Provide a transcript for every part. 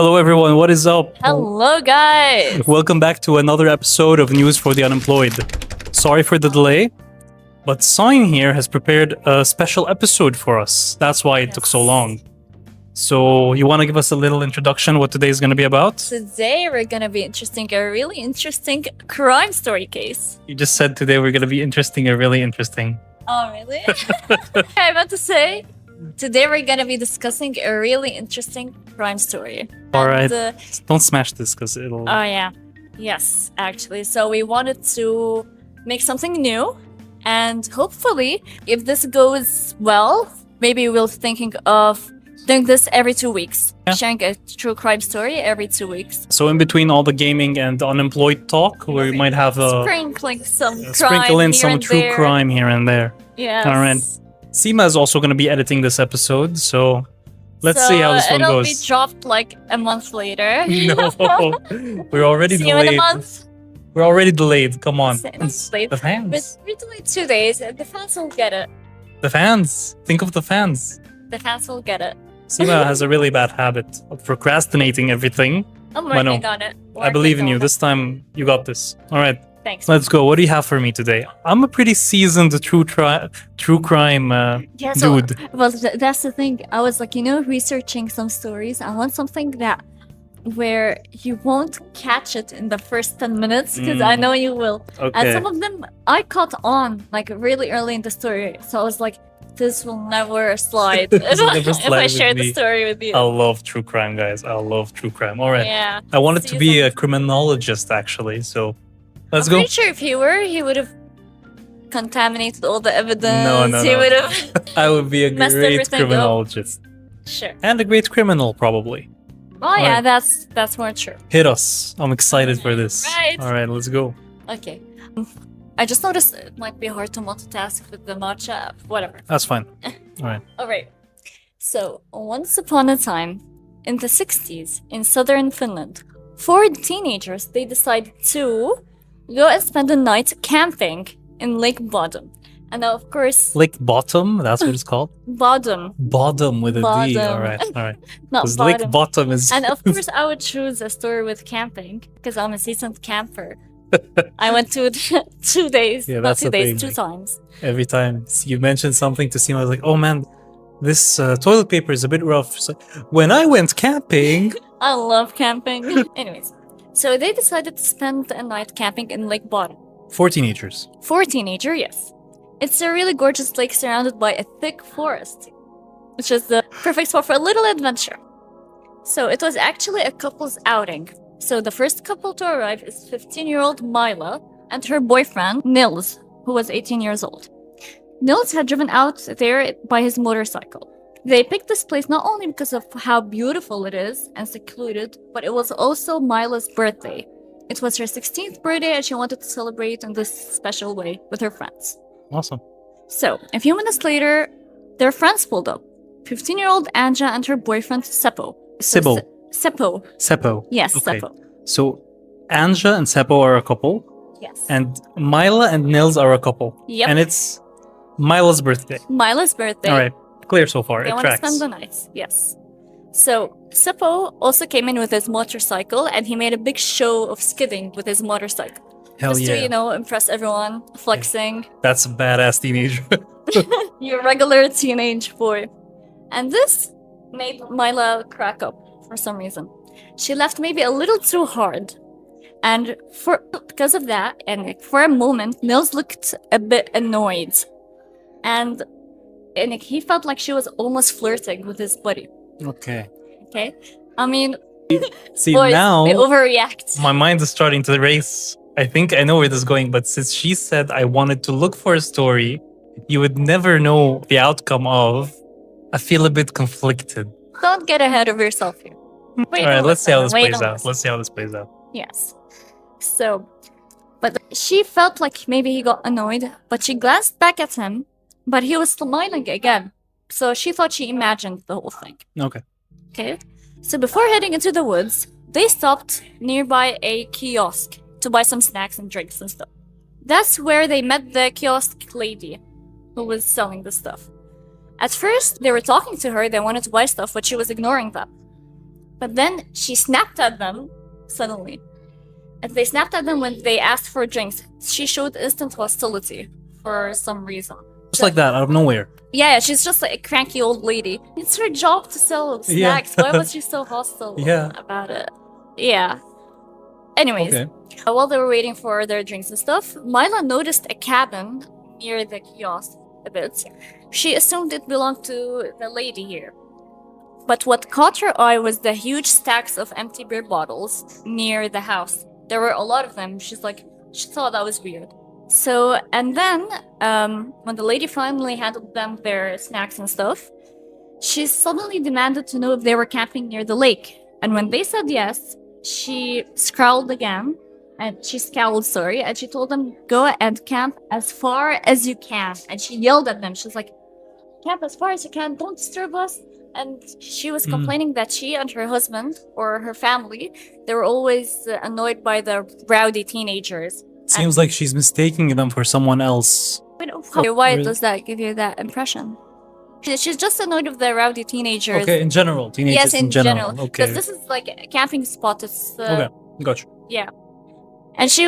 Hello, everyone. What is up? Hello, guys. Welcome back to another episode of News for the Unemployed. Sorry for the delay, but Sign here has prepared a special episode for us. That's why it took so long. So, you want to give us a little introduction what today is going to be about? Today we're gonna be a really interesting crime story case. You just said today we're going to be really interesting. Oh, really? I meant to say today we're gonna be discussing a really interesting crime story. All right. And, Don't smash this because it'll... oh yeah, yes, actually. So we wanted to make something new, and hopefully, if this goes well, maybe we'll thinking of doing this every 2 weeks, sharing a true crime story every 2 weeks. So in between all the gaming and the unemployed talk, we might have a... Sprinkling some crime Sprinkle in here some and true there. crime here and there. Yes. All right. Seema is also going to be editing this episode, so let's see how this one it'll goes. be dropped like a month later. No, we're already See you in a delayed. month. We're already delayed. Come on. It's late. The fans. But we're delayed 2 days. The fans will get it. The fans. Think of the fans. The fans will get it. Seema has a really bad habit of procrastinating everything. I'm But no, working on it. I believe in Working you. on This time, you got this. All right, it. Thanks. let's go. What do you have for me today? I'm a pretty seasoned true crime Yeah, so, dude. well, that's the thing. I was like, researching some stories. I want something that where you won't catch it in the first 10 minutes because I know you will. And Okay. some of them I caught on like really early in the story. So I was like, this will never slide This will never if slide I with share the me. story with you. I love true crime, guys. I love true crime. All right. Yeah. I wanted to be a Seasoned. criminologist, actually. So let's I'm go. pretty sure if he would have contaminated all the evidence. No, He no. would have. I would be a Messed great everything up. criminologist Sure. and a great criminal, probably. Oh yeah, Alright. that's more true. Hit us. I'm excited for this. Right. All right, let's go. Okay. I just noticed it might be hard to multitask with the matcha. Whatever. That's fine. All right. All right. So once upon a time, in the 60s, in southern Finland, 4 teenagers they decided to go and spend the night camping in Lake Bodom. And now, of course, Lake Bottom, that's what it's called? Bodom, Bottom with a D. Bottom. All right. All right. not Because Lake Bodom. Bottom is. And of course, I would choose a story with camping because I'm a seasoned camper. I went to 2 days, Yeah, not that's 2 the days, thing, 2 like- times. Every time you mention something to Seema, I was like, oh man, this toilet paper is a bit rough. She's like, when I went camping. I love camping. Anyways, so they decided to spend a night camping in Lake Bodom. 4 teenagers. 4 teenager, yes. It's a really gorgeous lake surrounded by a thick forest, which is the perfect spot for a little adventure. So it was actually a couple's outing. So the first couple to arrive is 15-year-old Mila and her boyfriend, Nils, who was 18 years old. Nils had driven out there by his motorcycle. They picked this place not only because of how beautiful it is and secluded, but it was also Mila's birthday. It was her 16th birthday and she wanted to celebrate in this special way with her friends. Awesome. So, a few minutes later, their friends pulled up. 15-year-old Anja and her boyfriend, Seppo. So, Sibbo. Seppo. Seppo. Yes, Okay. Seppo. So Anja and Seppo are a couple, Yes. and Mila and Nils are a couple. Yep. And it's Mila's birthday. Mila's birthday. All right. Clear so far. They It want to tracks. spend the night. Yes. So, Seppo also came in with his motorcycle and he made a big show of skidding with his motorcycle. Hell just yeah. to, impress everyone, flexing. That's a badass teenager. Your regular teenage boy. And this made Mila crack up for some reason. She left maybe a little too hard. And because of that, and for a moment, Nils looked a bit annoyed. And he felt like she was almost flirting with his buddy. Okay. Okay? I mean, See, boys, now they overreact. my mind is starting to race. I think I know where this is going, but since she said I wanted to look for a story you would never know the outcome of, I feel a bit conflicted. Don't get ahead of yourself here. Wait, All right, no, let's see how this wait, plays no, out. listen. Let's see how this plays out. Yes. So, but she felt like maybe he got annoyed, but she glanced back at him, but he was smiling again. So she thought she imagined the whole thing. Okay. Okay? So before heading into the woods, they stopped nearby a kiosk to buy some snacks and drinks and stuff. That's where they met the kiosk lady who was selling the stuff. At first, they were talking to her, they wanted to buy stuff, but she was ignoring them. But then she snapped at them suddenly. And they snapped at them when they asked for drinks. She showed instant hostility for some reason. Just like that, out of nowhere. Yeah, she's just like a cranky old lady. It's her job to sell snacks. Yeah. Why was she so hostile Yeah. about it? Yeah. Anyways, Okay. while they were waiting for their drinks and stuff, Mila noticed a cabin near the kiosk a bit. She assumed it belonged to the lady here. But what caught her eye was the huge stacks of empty beer bottles near the house. There were a lot of them. She thought that was weird. So, and then, when the lady finally handed them their snacks and stuff, she suddenly demanded to know if they were camping near the lake. And when they said yes, she scowled, and she told them, go and camp as far as you can. And she yelled at them. She was like, camp as far as you can, don't disturb us. And she was complaining that she and her husband, or her family, they were always annoyed by the rowdy teenagers. Seems like she's mistaking them for someone else. Why does that give you that impression? She's just annoyed with the rowdy teenagers. Okay, in general. Teenagers Yes, in general. Okay. Because this is like a camping spot. It's Okay, gotcha. yeah. And she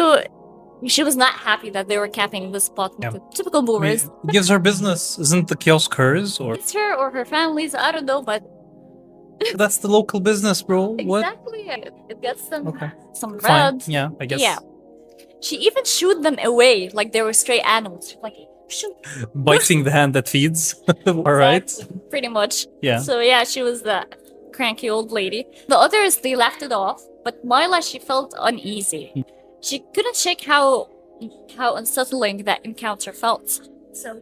was not happy that they were camping in this spot. Yeah. The typical I mean, boomers. it gives her business. Isn't the kiosk hers? Or It's her or her family's, I don't know, but that's the local business, bro. What? exactly. It gets them Okay. some Fine. bread. Yeah, I guess. Yeah. She even shooed them away like they were stray animals. Like, shoot. Biting the hand that feeds. All right. Exactly, pretty much. Yeah. So yeah, she was the cranky old lady. The others, they laughed it off, but Mila, she felt uneasy. She couldn't shake how unsettling that encounter felt. So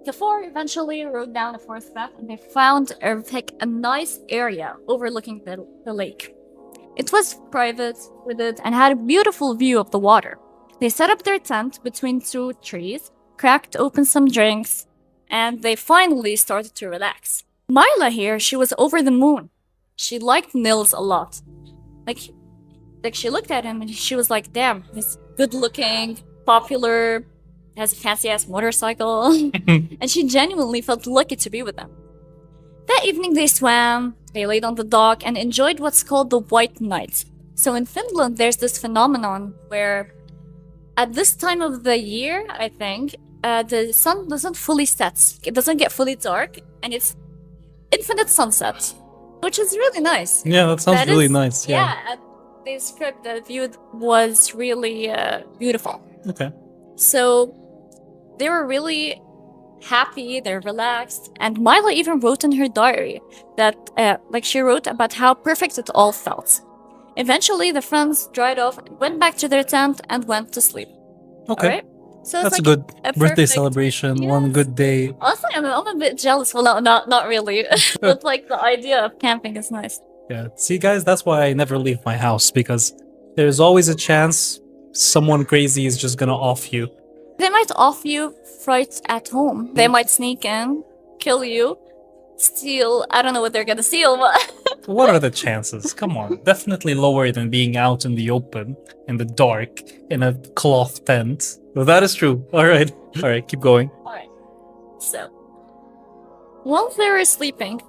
the four eventually rode down a fourth path, and they found a nice area overlooking the lake. It was private, wooded, and had a beautiful view of the water. They set up their tent between two trees, cracked open some drinks, and they finally started to relax. Mila here, she was over the moon. She liked Nils a lot. Like she looked at him and she was like, damn, he's good looking, popular, has a fancy ass motorcycle. And she genuinely felt lucky to be with him. That evening they swam, they laid on the dock and enjoyed what's called the white night. So in Finland, there's this phenomenon where at this time of the year, I think, the sun doesn't fully set. It doesn't get fully dark, and it's infinite sunset, which is really nice. Yeah, that sounds really nice. Yeah. At the script, the view was really beautiful. Okay. So they were really happy, they're relaxed, and Mila even wrote in her diary that, she wrote about how perfect it all felt. Eventually, the friends dried off, went back to their tent, and went to sleep. Okay. Alright? So That's it's a like good a birthday perfect- celebration. Yes. One good day. Honestly, I'm a bit jealous. Well, no, not really. But like the idea of camping is nice. Yeah. See, guys, that's why I never leave my house, because there's always a chance someone crazy is just gonna off you. They might offer you right at home. They might sneak in, kill you, steal. I don't know what they're gonna steal, but What are the chances? Come on. Definitely lower than being out in the open, in the dark, in a cloth tent. Well, that is true. All right. All right. Keep going. alright. So, while they were sleeping,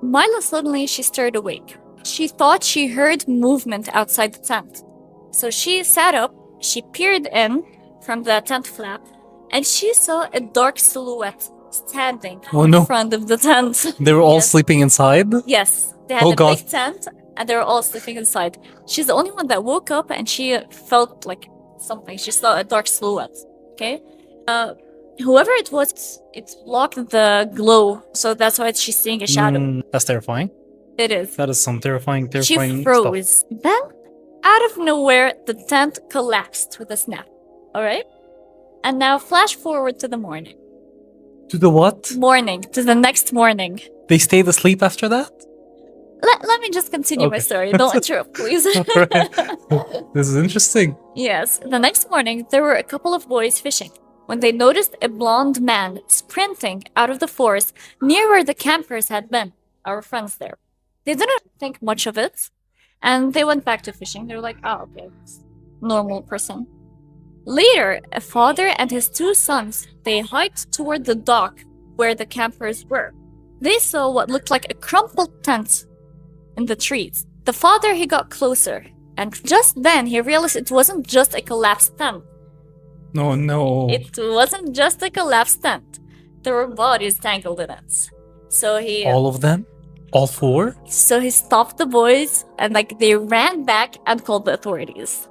Mila suddenly she stirred awake. She thought she heard movement outside the tent. So she sat up, she peered in from the tent flap, and she saw a dark silhouette standing Oh, in no. front of the tent. They were all Yes. sleeping inside? Yes, they had Oh, a God. big tent, and they were all sleeping inside. She's the only one that woke up, and she felt like something. She saw a dark silhouette. Okay, whoever it was, it blocked the glow, so that's why she's seeing a shadow. That's terrifying. It is. That is some terrifying She stuff. froze. Then, out of nowhere, the tent collapsed with a snap. All right, and now flash forward to the morning. To the what? Morning to the next morning. They stayed asleep after that? Let me just continue my Okay. story. Don't interrupt, please. Alright. This is interesting. Yes, the next morning there were a couple of boys fishing when they noticed a blonde man sprinting out of the forest near where the campers had been, our friends there. They didn't think much of it, and they went back to fishing. They were like, oh, okay, it's normal person. Later, a father and his two sons, they hiked toward the dock where the campers were. They saw what looked like a crumpled tent in the trees. The father, he got closer, and just then he realized it wasn't just a collapsed tent. No. It wasn't just a collapsed tent. There were bodies tangled in it. So he All of them? All 4? stopped the boys, and they ran back and called the authorities.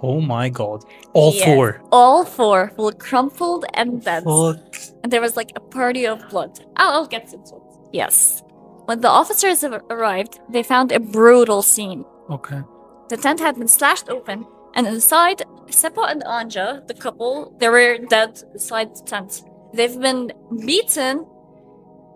Oh my god. All Yes. 4. All 4 were crumpled and dead. Fuck. And there was a party of blood. I'll get to it. Yes. When the officers arrived, they found a brutal scene. Okay. The tent had been slashed open, and inside, Seppo and Anja, the couple, they were dead inside the tent. They've been beaten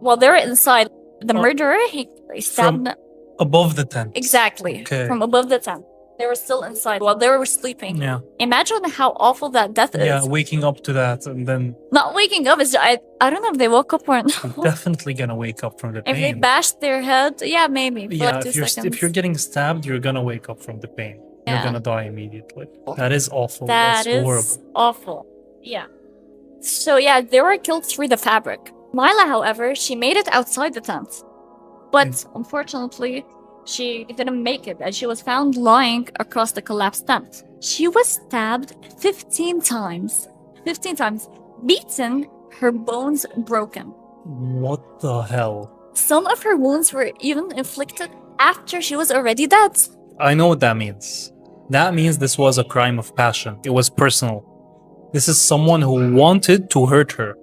while they were inside. The murderer, he stabbed them. Above the tent. Exactly. Okay. From above the tent. They were still inside while they were sleeping. Yeah. Imagine how awful that death is. Yeah, waking up to that and then Not waking up is I don't know if they woke up or not. definitely gonna wake up from the If they pain. bashed their head, yeah, maybe. For Yeah, 2 if seconds. you're getting stabbed, you're gonna wake up from the pain. You're Yeah. gonna die immediately. That is awful. That That's is horrible. awful. Yeah. So yeah, they were killed through the fabric. Mila, however, she made it outside the tent. But unfortunately, she didn't make it, and she was found lying across the collapsed tent. She was stabbed 15 times. 15 times. Beaten, her bones broken. What the hell? Some of her wounds were even inflicted after she was already dead. I know what that means. That means this was a crime of passion. It was personal. This is someone who wanted to hurt her.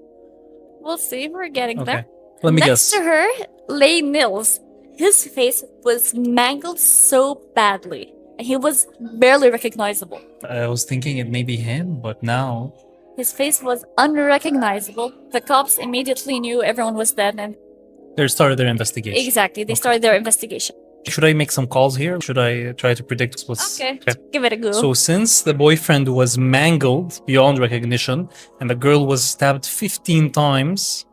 We'll see, we're getting Okay. there. Let me Next guess. to her lay Nils. His face was mangled so badly. He was barely recognizable. I was thinking it may be him, but now His face was unrecognizable. The cops immediately knew everyone was dead, and they started their investigation. exactly, they started their investigation. Should I make some calls here? Should I try to predict what's... Okay, give it a go. So since the boyfriend was mangled beyond recognition and the girl was stabbed 15 times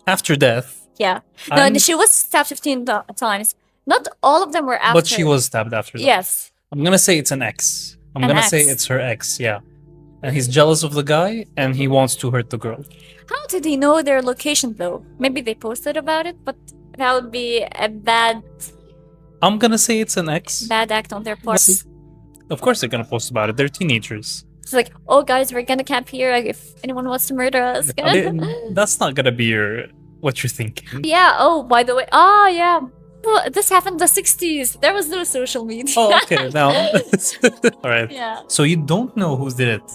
after death, yeah. No, I'm- she was stabbed 15 times. Not all of them were after. but she was stabbed after that. Yes. I'm gonna say it's an ex. I'm An gonna say ex. it's her ex, yeah. And he's jealous of the guy and he wants to hurt the girl. How did he know their location, though? Maybe they posted about it, but that would be a bad I'm gonna say it's an ex. act on their part. Of course they're gonna post about it. They're teenagers. It's like, oh, guys, we're gonna camp here if anyone wants to murder us. That's not gonna be what you're thinking. Yeah, oh, by the way. Oh, yeah. Well, this happened in the 60s. There was no social media. Oh, okay. Now, all right. Yeah. So you don't know who did it.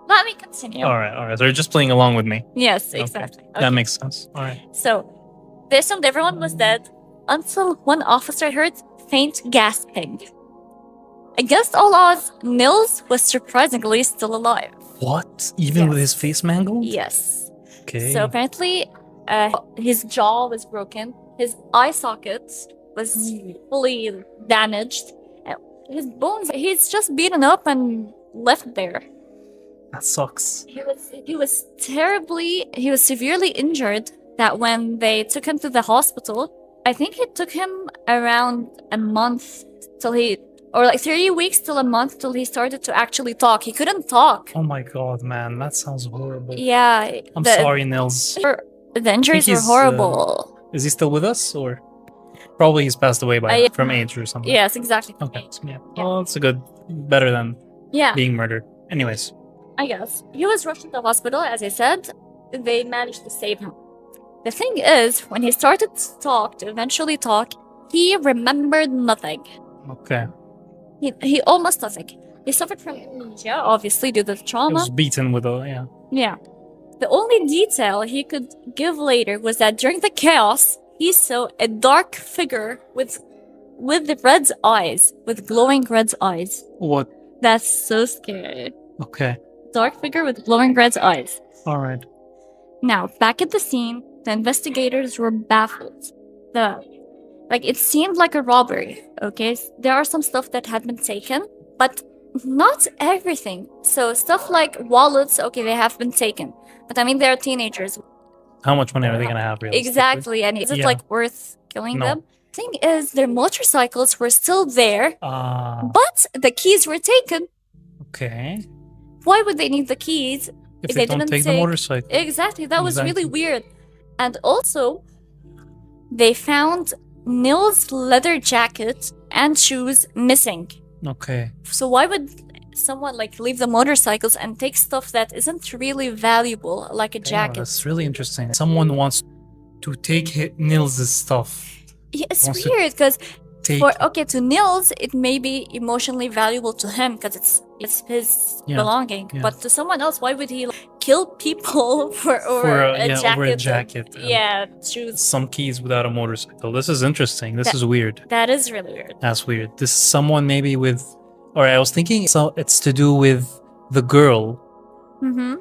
Let me continue. All right. So you're just playing along with me. Yes, Okay. exactly. That Okay. makes sense. All right. So, they assumed everyone was dead until one officer heard faint gasping. Against all odds, Nils was surprisingly still alive. What? Even with Yes. his face mangled? Yes. Okay. So apparently, his jaw was broken, his eye socket was fully damaged, his bones, he's just beaten up and left there. That sucks. He was severely injured that when they took him to the hospital, I think it took him around a month till or like 3 weeks till a month till he started to actually talk. He couldn't talk. Oh my god, man. That sounds horrible. Yeah. I'm sorry, Nils. The injuries were he's, horrible. Is he still with us or? Probably he's passed away from age or something. Yes, exactly. Okay. So, yeah. Yeah. Well, it's better than Yeah, being murdered. Anyways. I guess. He was rushed to the hospital, as I said. They managed to save him. The thing is, when he started to eventually talk, he remembered nothing. Okay. He almost nothing. He suffered from amnesia, obviously, due to the He trauma. was beaten with yeah. Yeah. The only detail he could give later was that during the chaos, he saw a dark figure with the red eyes, with glowing red eyes. What? That's so scary. Okay. Dark figure with glowing red eyes. All right. Now, back at the scene, the investigators were baffled. It seemed like a robbery, okay? There are some stuff that had been taken, but not everything. So stuff like wallets, okay, they have been taken. But I mean, they're teenagers. How much money are they gonna have? Realistically? Exactly, and is it Yeah. worth killing No. them? Thing is, their motorcycles were still there, but the keys were taken. Okay. Why would they need the keys? If They they don't didn't take the take- motorcycle. Exactly, that was really Exactly. weird. And also, they found Nils' leather jacket and shoes missing. Okay. So why would someone like leave the motorcycles and take stuff that isn't really valuable, like a Yeah, jacket? that's really interesting. Someone wants to take Nils' stuff. Yeah, it's wants to weird because Take to Nils it may be emotionally valuable to him because it's his Yeah, belonging. yeah. But to someone else, why would he like, kill people for over a jacket? over a jacket. and Yeah, shoes. Some keys without a motorcycle. This is interesting. This is weird. That is really weird. That's weird. This is someone maybe with. Or I was thinking so it's to do with the girl. Mm-hmm.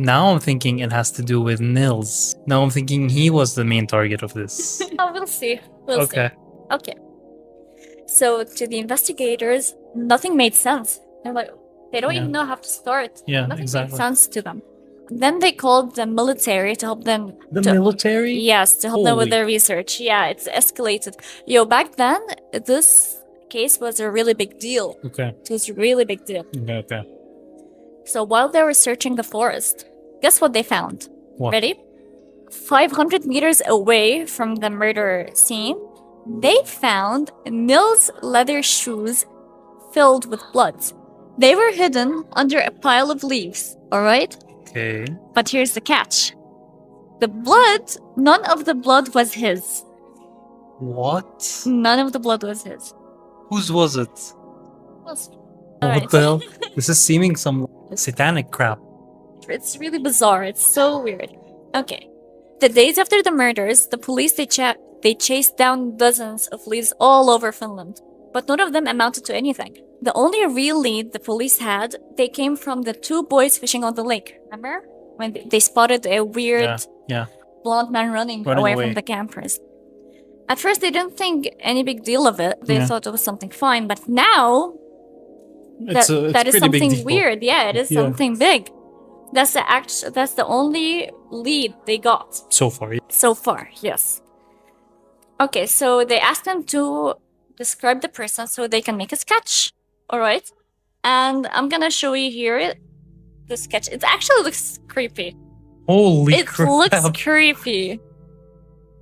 Now I'm thinking it has to do with Nils. Now I'm thinking he was the main target of this. Oh, we'll see. We'll see. Okay. Okay. So to the investigators, nothing made sense. They're like, they don't Yeah. even know how to start. Yeah, Nothing exactly. made sense to them. Then they called the military to help them. The to- military? Yes, to help them with Holy- their research. Yeah, it's escalated. Yo, back then, this case was a really big deal. Okay. It was a really big deal. Okay. So while they were searching the forest, guess what they found? What? Ready? 500 meters away from the murder scene, they found Nils' leather shoes filled with blood. They were hidden under a pile of leaves, alright? Okay. But here's the catch. The blood, none of the blood was his. What? None of the blood was his. Whose was it? We'll see. What Alright. the hell? This is seeming some satanic crap. It's really bizarre. It's so weird. Okay. The days after the murders, the police they chased down dozens of leads all over Finland, but none of them amounted to anything. The only real lead the police had, they came from the two boys fishing on the lake. Remember? When they spotted a weird Yeah. blonde man running away from the campers. At first, they didn't think any big deal of it. They Yeah. thought it was something fine, but now It's that is pretty big something deal. weird. Yeah, it is Yeah. something big. That's the only lead they got So far. so far. Yes. Okay, so they asked them to describe the person so they can make a sketch. All right, and I'm gonna show you here the sketch. It actually looks creepy. Holy It crap. looks creepy.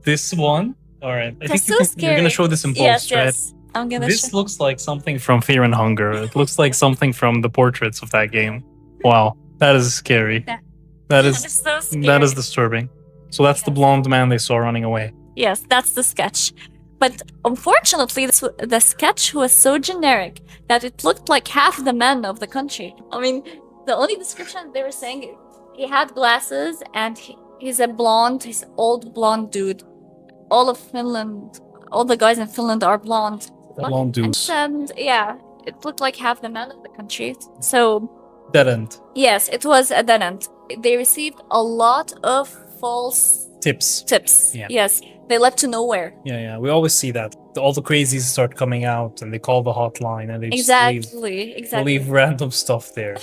This one? Alright. I It's think so you're gonna scary. show this in post, Yes, right? yes. I'm gonna This show. looks like something from Fear and Hunger. It looks like something from the portraits of that game. Wow. That is scary. That- That That is is so scary. that is disturbing. So that's the blonde man they saw running away. Yes, that's the sketch. But unfortunately, the sketch was so generic that it looked like half the men of the country. I mean, the only description they were saying, he had glasses and he's old blonde dude. All of Finland, all the guys in Finland are blonde. Blonde dudes. And yeah, it looked like half the men of the country. So Dead end. yes, it was a dead end. They received a lot of false Tips. tips. Yeah. Yes, they led to nowhere. Yeah. We always see that. All the crazies start coming out and they call the hotline and they just Exactly. leave random stuff there.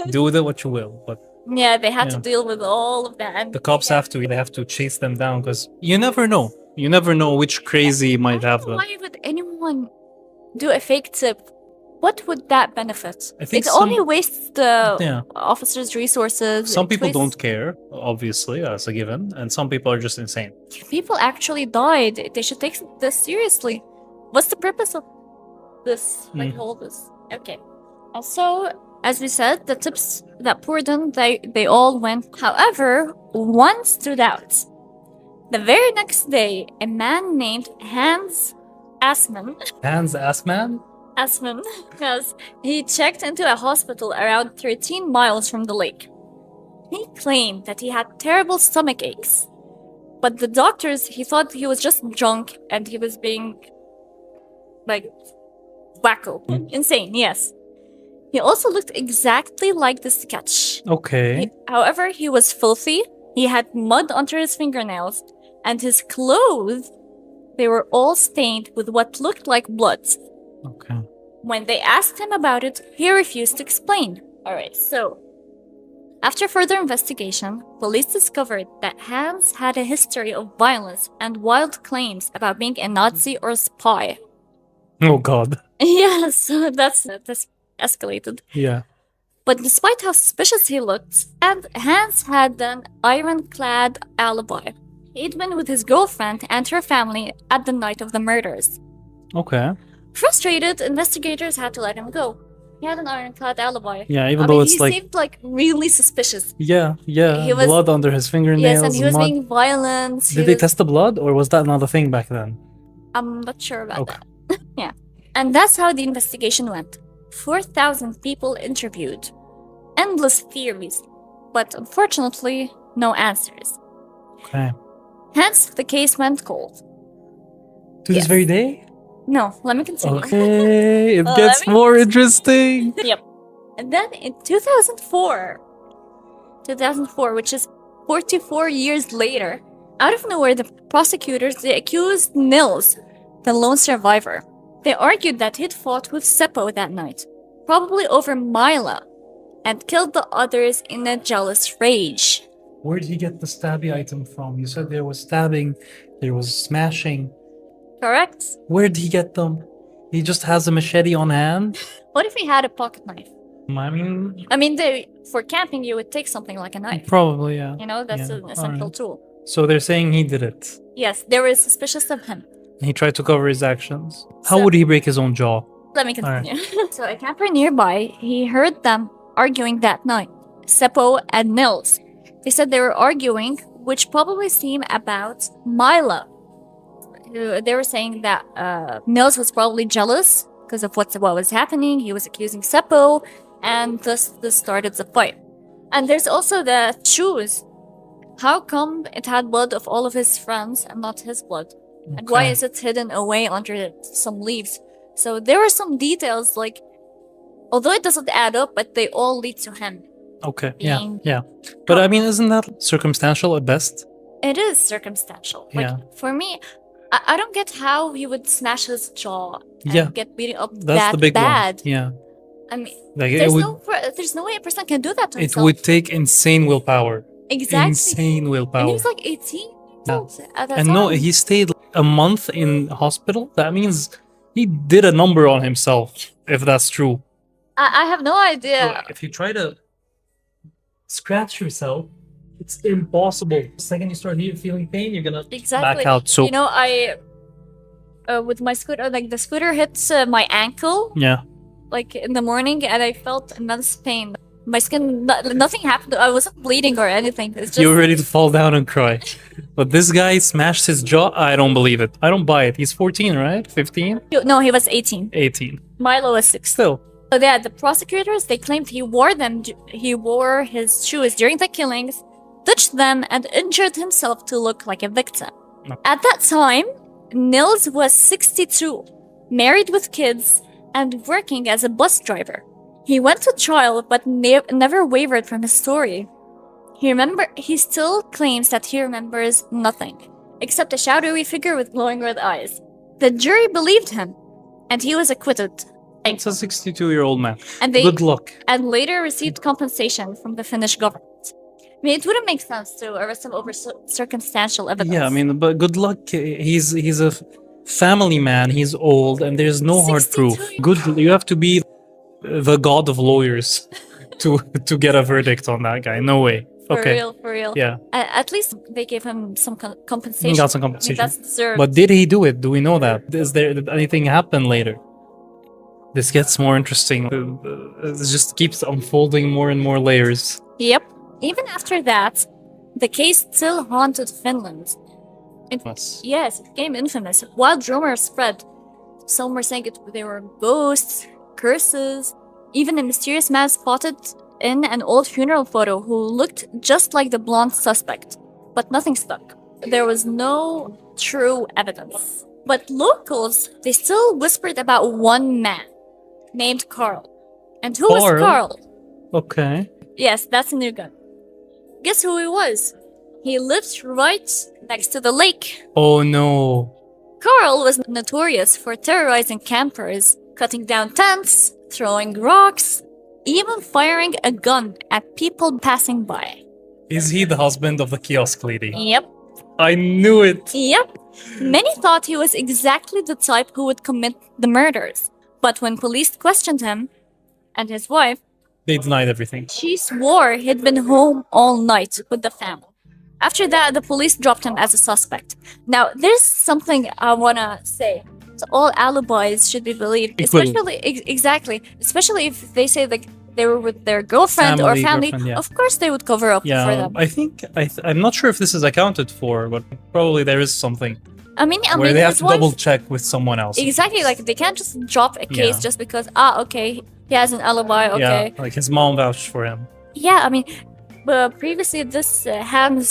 Do with it what you will, but Yeah, they had to Yeah. deal with all of that. And the cops have to chase them down because you never know. You never know which crazy might have them. Why would anyone do a fake tip? What would that benefit? I think It only wastes the Yeah. officers' resources. Some It people wastes- don't care, obviously, as a given, and some people are just insane. People actually died. They should take this seriously. What's the purpose of this? Like all this? Okay. Also, as we said, the tips that poured in, they all went. However, one stood out. The very next day, a man named Hans Assman, Hans Assman? yes, he checked into a hospital around 13 miles from the lake. He claimed that he had terrible stomach aches, but the doctors, he thought he was just drunk and he was being, like, wacko. Insane, yes. He also looked exactly like the sketch. Okay. However, he was filthy, he had mud under his fingernails, and his clothes, they were all stained with what looked like blood. Okay. When they asked him about it, he refused to explain. Alright, so after further investigation, police discovered that Hans had a history of violence and wild claims about being a Nazi or spy. Oh god. Yes, that's escalated. Yeah. But despite how suspicious he looked, and Hans had an ironclad alibi. he'd been with his girlfriend and her family at the night of the murders. Okay. Frustrated, investigators had to let him go. He had an ironclad alibi. Yeah, even I though mean, it's he like seemed like really suspicious. yeah, He was- blood under his fingernails. Yes, and he was mud. being violent. Did they test the blood, or was that another thing back then? I'm not sure about Okay. that. Yeah. And that's how the investigation went. 4,000 people interviewed. Endless theories. But unfortunately, no answers. Okay. Hence, the case went cold. To this Yes. very day? No, let me continue. Okay, it Let gets me- more interesting. Yep. And then in 2004, which is 44 years later, out of nowhere, the prosecutors, they accused Nils, the lone survivor. They argued that he'd fought with Seppo that night, probably over Mila, and killed the others in a jealous rage. Where did he get the stabby item from? You said there was stabbing, there was smashing. Correct? Where did he get them? He just has a machete on hand? What if he had a pocket knife? I mean, For camping, you would take something like a knife. probably, yeah. You know, that's Yeah, an essential alright. tool. So they're saying he did it. Yes, they were suspicious of him. He tried to cover his actions. How So- would he break his own jaw? Let me continue. So a camper nearby, he heard them arguing that night. Seppo and Nils. They said they were arguing, which probably seemed about Mila. They were saying that Nils was probably jealous because of what was happening. He was accusing Seppo, and thus this started the fight. And there's also the shoes. How come it had blood of all of his friends and not his blood? And why Okay. is it hidden away under some leaves? So there are some details, like, although it doesn't add up, but they all lead to him. Okay, being- yeah. But I mean, isn't that circumstantial at best? It is circumstantial. Like, Yeah. for me, I don't get how he would smash his jaw and Yeah. get beaten up That's that the big bad. one. Yeah. I mean, Like it there's no way a person can do that to it himself. would take insane willpower. Exactly. Insane And he willpower. was like 18 Yeah. at that And time. no, he stayed a month in hospital. That means he did a number on himself, if that's true. I have no idea. If you try to scratch yourself, it's impossible. The second you start feeling pain, you're gonna Exactly. back out. So You know, with my scooter, like the scooter hits my ankle, yeah, like in the morning, and I felt immense pain. My skin, nothing happened. I wasn't bleeding or anything. It's just you were ready to fall down and cry. But this guy smashed his jaw. I don't believe it. I don't buy it. He's 14, right? 15? no, he was 18. 18. Milo was 6. Still. So yeah, the prosecutors, they claimed he wore his shoes during the killings, touched them, and injured himself to look like a victim. No. At that time, Nils was 62, married with kids, and working as a bus driver. He went to trial but never wavered from his story. He still claims that he remembers nothing, except a shadowy figure with glowing red eyes. The jury believed him, and he was acquitted. It's a 62-year-old man. And they Good luck. and later received compensation from the Finnish government. I mean, it wouldn't make sense to arrest him over circumstantial evidence. Yeah, I mean, but good luck. He's a family man. He's old, and there's no hard 62 proof. Good. You have to be the god of lawyers to get a verdict on that guy. No way. for Okay. real. Yeah, At least they gave him some compensation. he got some I mean, compensation. that's deserved. But did he do it? Do we know that? Did anything happen later? This gets more interesting. It just keeps unfolding more and more layers. Yep. Even after that, the case still haunted Finland. Yes, it became infamous. Wild rumors spread. Some were saying they were ghosts, curses, even a mysterious man spotted in an old funeral photo who looked just like the blonde suspect. But nothing stuck. There was no true evidence. But locals, they still whispered about one man named Carl. And who was Carl? Carl? Okay. Yes, that's a new gun. Guess who he was? He lived right next to the lake. Oh no. Carl was notorious for terrorizing campers, cutting down tents, throwing rocks, even firing a gun at people passing by. Is he the husband of the kiosk lady? Yep. I knew it. Yep. Many thought he was exactly the type who would commit the murders. But when police questioned him and his wife, They denied everything. she swore he'd been home all night with the family. After that, the police dropped him as a suspect. Now, there's something I wanna say. So all alibis should be believed, Equally. especially exactly, especially if they say like they were with their girlfriend or family. Girlfriend, yeah. Of course, they would cover up for Yeah, them. I think I'm not sure if this is accounted for, but probably there is something I mean, where they have his to wife- double check with someone else. Exactly, like they can't just drop a case Yeah. just because okay, he has an alibi. Okay, Yeah, like his mom vouched for him. yeah. I mean, but previously this Hans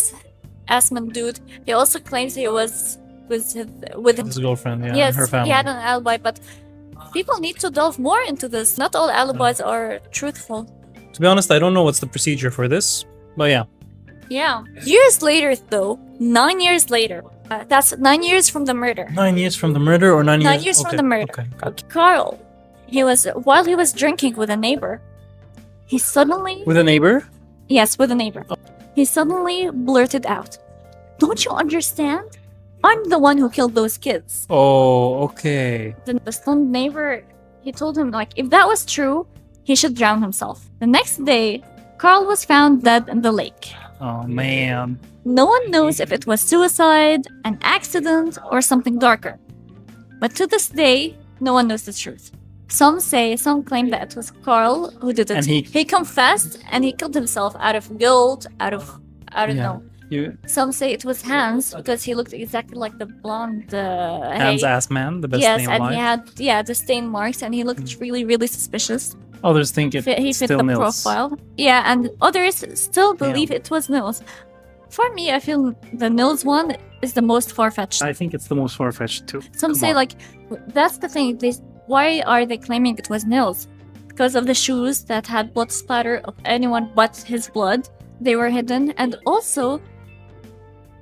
Assman dude, he also claims he was with His girlfriend, yeah, yes, her family. he had an alibi, but people need to delve more into this. Not all alibis are truthful. To be honest, I don't know what's the procedure for this, but yeah. Yeah. Years later, though, 9 years later, that's 9 years from the murder. 9 years from the murder or 9 years? 9 years from Okay, the murder. Okay, good. Carl, while he was drinking with a neighbor, he suddenly, With a neighbor? yes, with a neighbor, he suddenly blurted out, "Don't you understand? I'm the one who killed those kids." Oh, okay. The stunned neighbor, he told him like if that was true, he should drown himself. The next day, Carl was found dead in the lake. Oh, man. No one knows if it was suicide, an accident, or something darker. But to this day, no one knows the truth. Some claim that it was Carl who did it. And he confessed and he killed himself out of guilt, I don't Yeah. know. You, Some say it was Hans because he looked exactly like the blonde Hans Hay. Ass Man, the best Yes, name and alive. he had the stain marks and he looked really, really suspicious. Others think He it's fit still the Nils. profile. Yeah, and others still believe it was Nils. For me, I feel the Nils one is the most far-fetched. I think it's the most far-fetched too. Some Come say on. like that's the thing. Why are they claiming it was Nils? Because of the shoes that had blood splatter of anyone but his blood. They were hidden, and also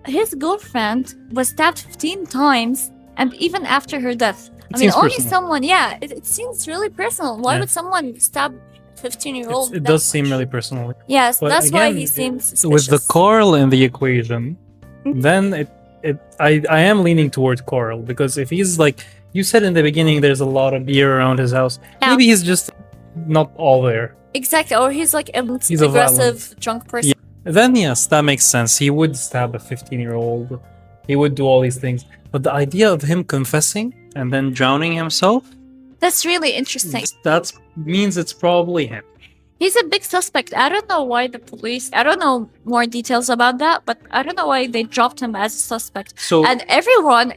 his girlfriend was stabbed 15 times, and even after her death. I mean, seems only personal. someone. Yeah, it seems really personal. Why Yeah. would someone stab 15-year-old? It does seem really personal. Yes, But that's why again, he seems suspicious. With the Carl in the equation, Mhm. then I am leaning toward Carl, because if he's like you said in the beginning, there's a lot of beer around his house. Yeah. Maybe he's just not all there. Exactly, or he's like an He's a aggressive drunk person. Then yes, that makes sense. He would stab a 15-year-old. He would do all these things. But the idea of him confessing and then drowning himself, That's really interesting. that means it's probably him. He's a big suspect. I don't know why the police. I don't know more details about that, but I don't know why they dropped him as a suspect. So And everyone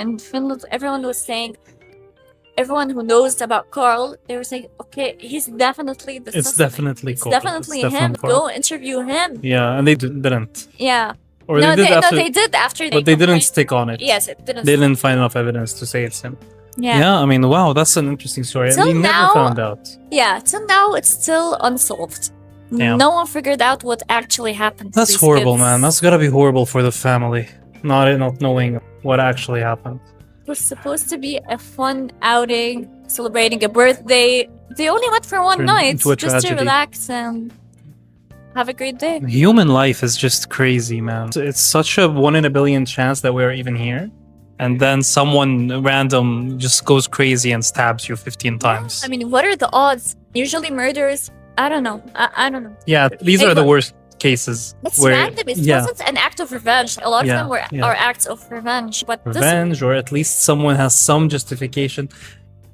in Finland, everyone was saying, everyone who knows about Carl, they were saying, okay, he's definitely the it's suspect. definitely It's Carl. definitely It's him. definitely Carl. Go interview him. Yeah, and they didn't. Yeah. Or no, they did after, they did after they. but they didn't complained. stick on it. Yes, it didn't. They didn't find enough evidence to say it's him. Yeah. Yeah, I mean, wow, that's an interesting story. Till We never now- found out. Yeah. Till now, it's still unsolved. Yeah. No one figured out what actually happened. To That's these horrible, kids. man. That's gotta be horrible for the family. Not knowing what actually happened. It was supposed to be a fun outing, celebrating a birthday. They only went for one Turned night into a just to tragedy. relax and have a great day. Human life is just crazy, man. It's such a 1 in a billion chance that we're even here. And then someone random just goes crazy and stabs you 15 times. I mean, what are the odds? Usually murders, I don't know. I don't know. Yeah, these Hey, are the but- worst cases. It's where, random. It yeah, wasn't an act of revenge. A lot of Yeah, them yeah. are acts of revenge. But revenge, or at least someone has some justification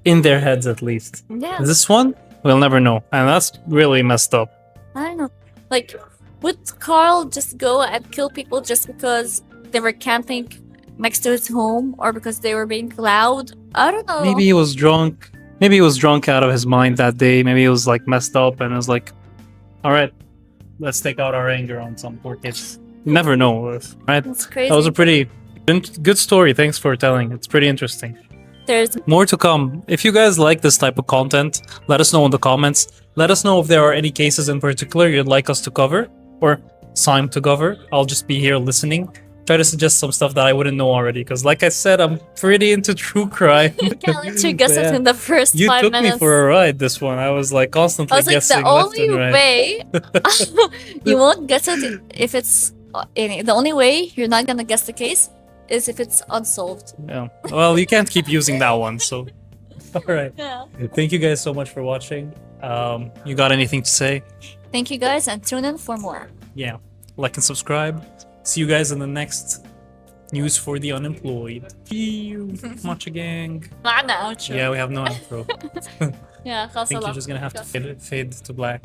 in their heads, at least. yeah, This one, we'll never know. And that's really messed up. I don't know. Like, would Carl just go and kill people just because they were camping next to his home or because they were being loud? I don't know. Maybe he was drunk. Maybe he was drunk out of his mind that day. Maybe he was like messed up and was like, all right, let's take out our anger on some poor kids. You never know, right? It's crazy. That was a pretty good story. Thanks for telling. It's pretty interesting. There's More to come. If you guys like this type of content, let us know in the comments. Let us know if there are any cases in particular you'd like us to cover or Simon to cover. I'll just be here listening. Try to suggest some stuff that I wouldn't know already. Because like I said, I'm pretty into true crime. can't let you guess Yeah. it in the first You 5 took minutes. me for a ride this one. I was like constantly I was like, guessing the left only and right. way you won't guess it if it's the only way you're not gonna guess the case is if it's unsolved. Yeah. Well, you can't keep using that one. So, all right. Yeah. Thank you guys so much for watching. You got anything to say? Thank you guys and tune in for more. Yeah. Like and subscribe. See you guys in the next news for the unemployed. See you, matcha gang. معنا outro. Yeah, we have no outro. Yeah, I think you're just gonna have to fade to black.